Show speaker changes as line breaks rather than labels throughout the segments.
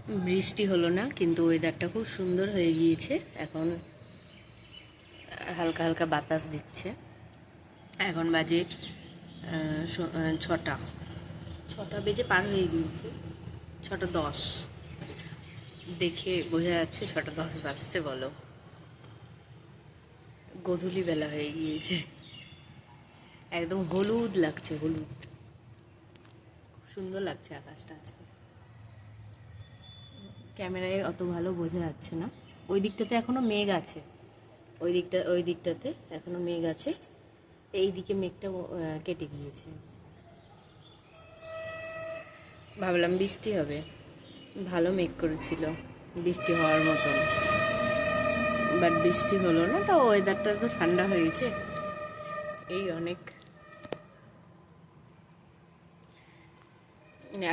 বৃষ্টি হলো না, কিন্তু ওয়েদারটা খুব সুন্দর হয়ে গিয়েছে। এখন হালকা হালকা বাতাস দিচ্ছে। এখন বাজে 6টা 6টা বেজে পার হয়ে গিয়েছে। 6টা 10 দেখে বোঝা যাচ্ছে 6টা 10 বাজছে। বলো, গোধূলি বেলা হয়ে গিয়েছে। একদম হলুদ লাগছে, হলুদ। খুব সুন্দর লাগছে আকাশটা আজকে। ক্যামেরায় অত ভালো বোঝা যাচ্ছে না। ওই দিকটাতে এখনো মেঘ আছে, ওই দিকটাতে এখনো মেঘ আছে। এই দিকে মেঘটা কেটে গিয়েছে। ভাবলাম বৃষ্টি হবে, ভালো মেঘ করেছিল বৃষ্টি হওয়ার মতন, বাট বৃষ্টি হলো না। তো ওয়েদারটা তো ঠান্ডা হয়েছে, এই অনেক।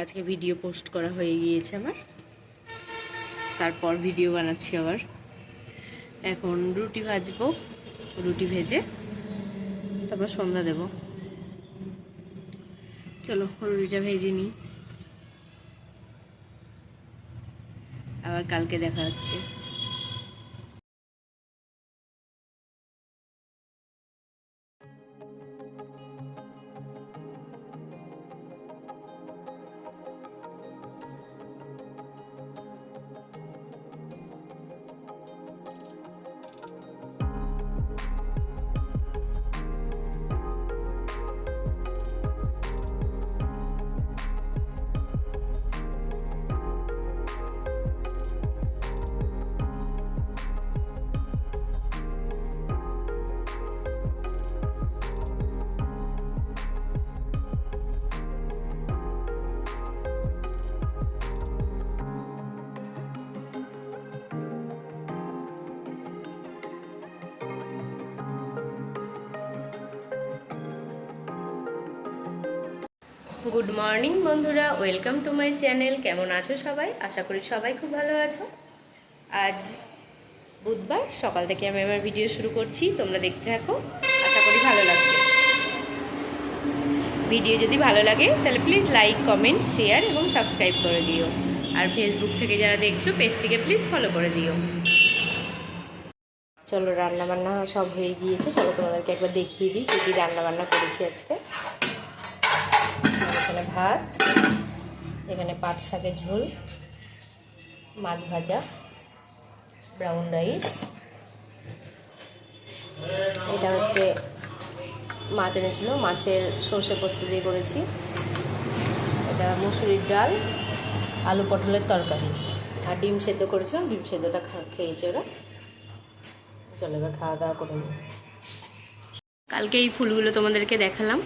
আজকে ভিডিও পোস্ট করা হয়ে গিয়েছে আমার, তারপর ভিডিও বানাচ্ছি আবার। এখন রুটি ভাজবো, রুটি ভেজে তারপর সন্ধ্যা দেব। চলো রুটিটা ভেজে নিই, আবার কালকে দেখা হচ্ছে। গুড মর্নিং বন্ধুরা, ওয়েলকাম টু মাই চ্যানেল। কেমন আছো সবাই? আশা করি সবাই খুব ভালো আছো। আজ বুধবার, সকাল থেকে আমি আমার ভিডিও শুরু করছি, তোমরা দেখতে থাকো। আশা করি ভালো লাগবে। ভিডিও যদি ভালো লাগে তাহলে প্লিজ লাইক, কমেন্ট, শেয়ার এবং সাবস্ক্রাইব করে দিও। আর ফেসবুক থেকে যারা দেখছো পেজটিকে প্লিজ ফলো করে দিও। চলো, রান্নাবান্না সব হয়ে গিয়েছে। চলো তোমাদেরকে একবার দেখিয়ে দিই কী কী রান্নাবান্না করেছি আজকে। এখানে ভাত, এখানে পাট শাকের ঝোল, মাছ ভাজা, ব্রাউন রাইস, এটা হচ্ছে মাছ এনেছিল, মাছের সর্ষে পোস্ত দিয়ে করেছি। এটা মুসুরির ডাল, আলু পটলের তরকারি, আর ডিম সেদ্ধ করেছিলাম। ডিম সেদ্ধটা খেয়েছে ওরা। চলো এবার খাওয়া দাওয়া করে নিই। কালকে এই ফুলগুলো তোমাদেরকে দেখালাম,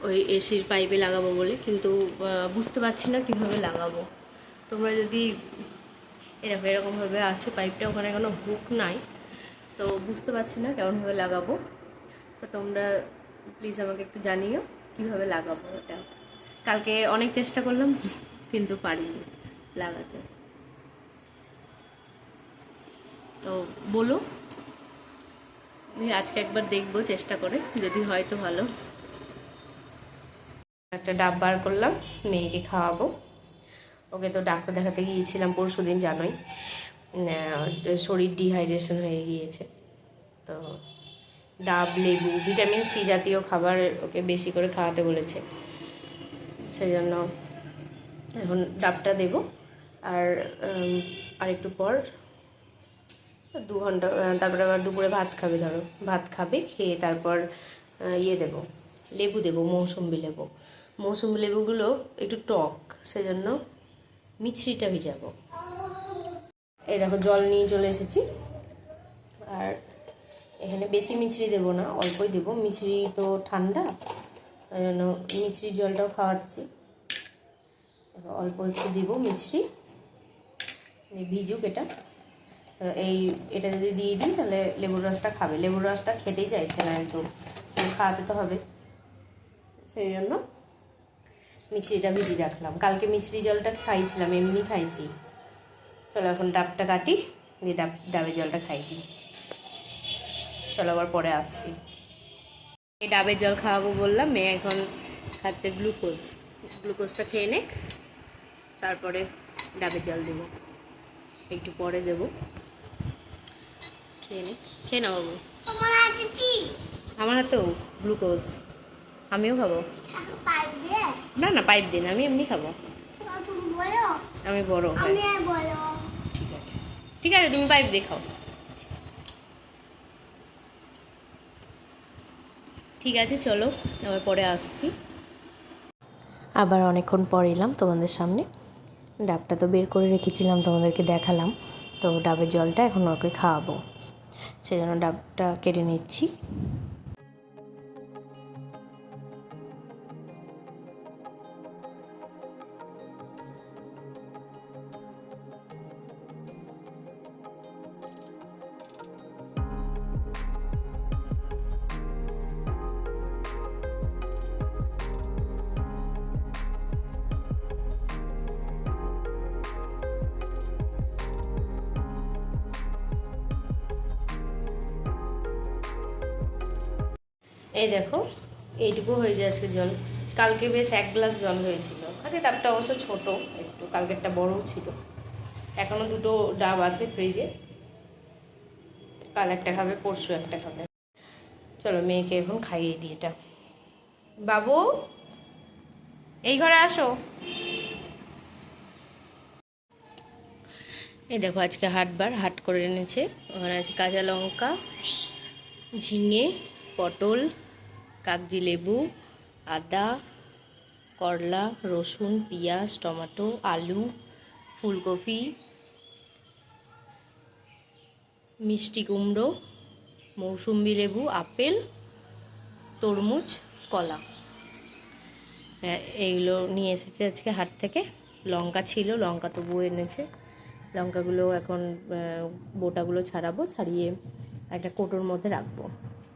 ওই এসির পাইপে লাগাবো বলে, কিন্তু বুঝতে পারছি না কীভাবে লাগাবো। তোমরা যদি এরকমভাবে আছে পাইপটা, ওখানে কোনো হুক নাই, তো বুঝতে পারছি না কেমনভাবে লাগাবো। তো তোমরা প্লিজ আমাকে একটু জানিও কীভাবে লাগাবো এটা। কালকে অনেক চেষ্টা করলাম কিন্তু পারিনি লাগাতে, তো বলো। আজকে একবার দেখবো চেষ্টা করে, যদি হয় তো ভালো। একটা ডাব বার করলাম, মেয়েকে খাওয়াবো। ওকে তো ডাক্তার দেখাতে গিয়েছিলাম পরশুদিন, জানোই শরীর ডিহাইড্রেশন হয়ে গিয়েছে। তো ডাব, লেবু, ভিটামিন সি জাতীয় খাবার ওকে বেশি করে খাওয়াতে বলেছে। সেই জন্য এখন ডাবটা দেবো। আর একটু পর 2 ঘন্টা, তারপরে আবার দুপুরে ভাত খাবে। ধরো ভাত খাবে, খেয়ে তারপর দেবো, লেবু দেবো, মৌসুম্বি লেবু। মৌসুম্বি লেবুগুলো একটু টক, সেজন্য মিছরিটা ভিজাবো। এই দেখো জল নিয়ে চলে এসেছি। আর এখানে বেশি মিছরি দেবো না, অল্পই দেবো। মিছরি তো ঠান্ডা, ওই জন্য মিছরির জলটাও খাওয়াচ্ছি। অল্প একটু দিব মিছরি, ভিজুক এটা। এটা যদি দিয়ে দিই তাহলে লেবুর রসটা খাবে। লেবুর রসটা খেতেই চাইছে না একদম, খাওয়াতে তো হবে। সেই জন্য মিছরিটা ভিজিয়ে রাখলাম। কালকে মিছরি জলটা খাইছিলাম, এমনি খাইছি। চলো এখন ডাবটা কাটি, দিয়ে ডাবের জলটা খাই দিই। চলো আবার পরে আসছি। এই ডাবের জল খাওয়াবো বললাম, মেয়ে এখন খাচ্ছে গ্লুকোজটা খেয়ে নেক, তারপরে ডাবের জল দেবো, একটু পরে দেবো। খেয়ে নে, খেয়ে নাও বাবু। আমার হাতেও গ্লুকোজ, আমিও খাবো। না না, পাইপ দিন, আমি এমনি খাবো। আমি বড়। ঠিক আছে ঠিক আছে, তুমি পাইপ দিয়ে খাও। ঠিক আছে, চলো আবার পরে আসছি। আবার অনেকক্ষণ পর এলাম তোমাদের সামনে। ডাবটা তো বের করে রেখেছিলাম, তোমাদেরকে দেখালাম। তো ডাবের জলটা এখন ওকে খাওয়াবো, সেই জন্য ডাবটা কেটে নিচ্ছি। এই দেখো, এইটুকু হয়ে যায় আজকে জল। কালকে বেশ 1 গ্লাস জল হয়েছিল। আচ্ছা, ডাবটা অবশ্য ছোট একটু, কালকেরটা বড়ও ছিল। এখনো 2টো ডাব আছে ফ্রিজে, কাল একটা খাবে, পরশু একটা খাবে। চলো মেয়েকে এখন খাইয়ে দিই এটা। বাবু, এই ঘরে আসো। এই দেখো, আজকে হাট করে এনেছে। ওখানে আছে কাঁচা লঙ্কা, ঝিঙে, পটল, কাগজি লেবু, আদা, করলা, রসুন, পেঁয়াজ, টমেটো, আলু, ফুলকপি, মিষ্টি কুমড়ো, মৌসুম্বি লেবু, আপেল, তরমুজ, কলা। হ্যাঁ, এইগুলো নিয়ে এসেছে আজকে হাট থেকে। লঙ্কা ছিল, লঙ্কা তো বউ এনেছে। লঙ্কাগুলো এখন বোটাগুলো ছাড়াবো, ছাড়িয়ে একটা কৌটোর মধ্যে রাখবো,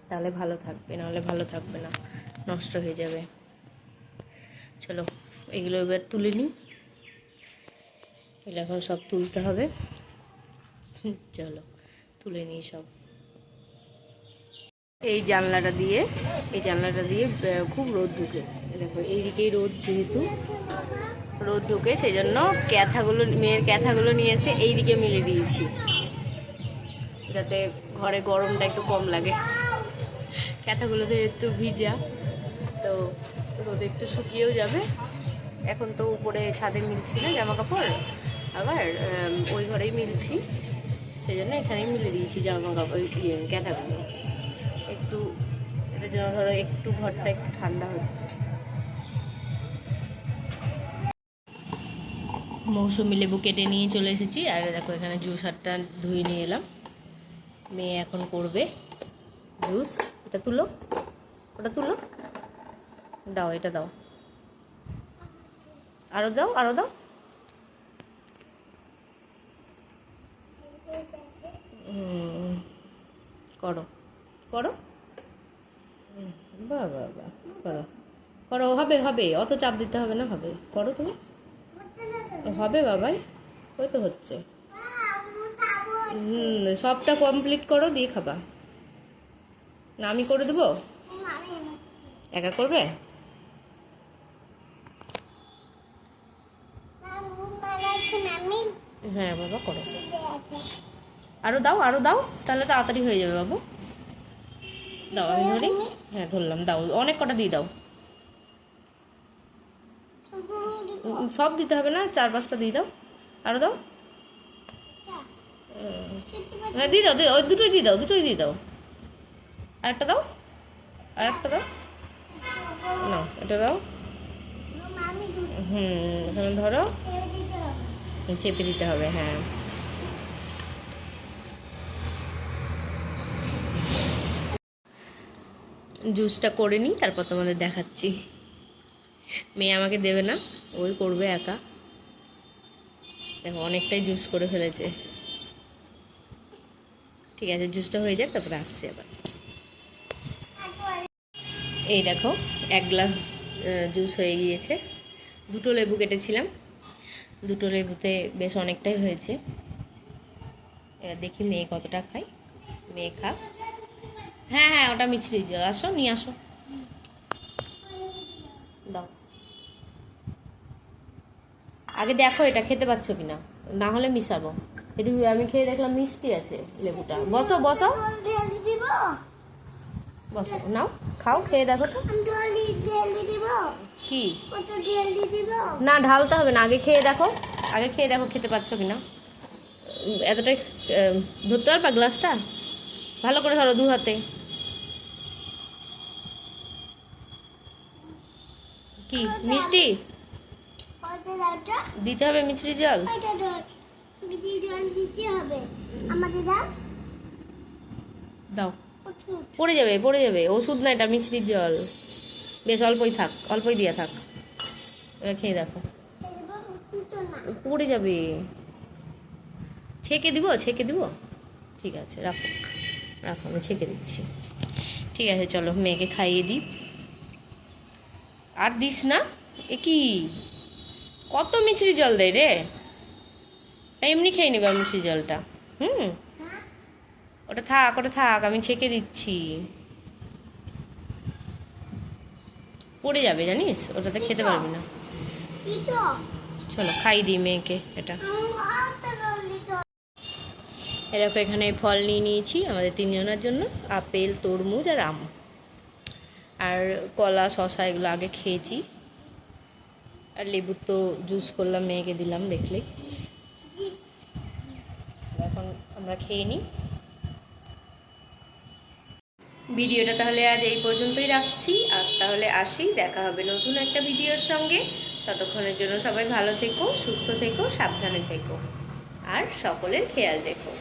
তাহলে ভালো থাকবে, নাহলে ভালো থাকবে না, নষ্ট হয়ে যাবে। চলো এগুলো এবার তুলে নিই। এগুলো এখন সব তুলতে হবে। চলো তুলে নিই সব। এই জানলাটা দিয়ে খুব রোদ ঢুকে। দেখো এইদিকেই রোদ, যেহেতু রোদ ঢুকে সেই জন্য মেয়ের ক্যাথাগুলো নিয়ে এসে এইদিকে মিলে দিয়েছি, যাতে ঘরে গরমটা একটু কম লাগে। ক্যাথাগুলোতে একটু ভিজা, তো রোদে একটু শুকিয়েও যাবে। এখন তো উপরে ছাদে মিলছি না জামা কাপড়, আবার ওই ঘরেই মিলছি, সেই জন্য এখানেই মিলে দিয়েছি জামা কাপড়, ক্যাথাগুলো। একটু এটার জন্য ধরো একটু ঘরটা একটু ঠান্ডা হচ্ছে। মৌসুমি লেবু কেটে নিয়ে চলে এসেছি, আর দেখো এখানে জুসারটা ধুয়ে নিয়ে এলাম। মেয়ে এখন করবে জুস। এটা তুলো, ওটা তুলো, দাও, এটা দাও, আরো দাও, আরো দাও। করো করো, বাহ বাহ বাহ, করো করো, হবে হবে, অত চাপ দিতে হবে না, হবে, করো তুমি, হবে বাবাই, ওই তো হচ্ছে। সবটা কমপ্লিট করো, দিয়ে খাবা। না আমি করে দেবো? একা করবে? হ্যাঁ বাবা, করো, আরো দাও, আরো দাও, তাহলে তাড়াতাড়ি হয়ে যাবে বাবু। দাও, আমি ধরি। হ্যাঁ ধরলাম, দাও, অনেক কটা দিয়ে দাও। সব দিতে হবে না, 4-5টা দিয়ে দাও, আরো দাও। হ্যাঁ দিয়ে দাও, ওই দুটোই দিয়ে দাও, দুটোই দিয়ে দাও। আরেকটা দাও, আরেকটা দাও, না এটা দাও। এখানে ধরো, চেপে দিতে হবে, হ্যাঁ। জুসটা করে নিই, তারপর তোমাদের দেখাচ্ছি। মেয়ে আমাকে দেবে না, ওই করবে একা। দেখো অনেকটাই জুস করে ফেলেছে। ঠিক আছে, জুসটা হয়ে যাক, তারপরে আসছে আবার। এই দেখো 1 গ্লাস জুস হয়ে গিয়েছে। 2টো লেবু কেটেছিলাম, 2টো লেবুতে বেশ অনেকটাই হয়েছে। এবার দেখি মেয়ে কতটা খায়, মেয়ে খাক। হ্যাঁ হ্যাঁ, ওটা মিছরি জল, আসো নিয়ে আসো, দাও। আগে দেখো এটা খেতে পাচ্ছ কিনা, না হলে মিশাবো। একটু আমি খেয়ে দেখলাম মিষ্টি আছে লেবুটা। বসো বসো বসো, নাও খাও, খেয়ে দেখো তো। কি না ঢালতে হবে না, আগে খেয়ে দেখো, আগে খেয়ে দেখো খেতে পাচ্ছ কিনা। এতটাই ধরতে পারবা গ্লাসটা? ভালো করে ধরো দু হাতে। কি মিষ্টি দিতে হবে? মিষ্টি জল দাও, পড়ে যাবে পড়ে যাবে। ওষুধ না এটা, মিষ্টির জল। বেশ অল্পই থাক, অল্পই দিয়া থাক। এবার খেয়ে দেখো। পড়ে যাবে। ছেঁকে দিব, ছেঁকে দিব। ঠিক আছে রাখো রাখো, আমি ছেঁকে দিচ্ছি। ঠিক আছে চলো মেয়েকে খাইয়ে দিই। আর দিস না, এ কি কত মিষ্টি জল দেয় রে। এমনি খেয়ে নেবে মিষ্টি জলটা। ওটা থাক, ওটা থাক, আমি ছেঁকে দিচ্ছি। পড়ে যাবে জানিস, ওটাতে খেতে পারবি না। চলো খাই দিই মেয়েকে এটা। এরকম এখানে ফল নিয়ে নিয়েছি আমাদের তিনজনের জন্য, আপেল, তরমুজ আর আম, আর কলা, শশা এগুলো আগে খেয়েছি। আর লেবুর তো জুস করলাম, মেয়েকে দিলাম দেখলে। এখন আমরা খেয়ে নিই। ভিডিওটা তাহলে আজ এই পর্যন্তই রাখছি। আজ তাহলে আসি, দেখা হবে নতুন একটা ভিডিওর সঙ্গে। ততক্ষণের জন্য সবাই ভালো থেকো, সুস্থ থেকো, সাবধানে থেকো, আর সকলের খেয়াল রেখো।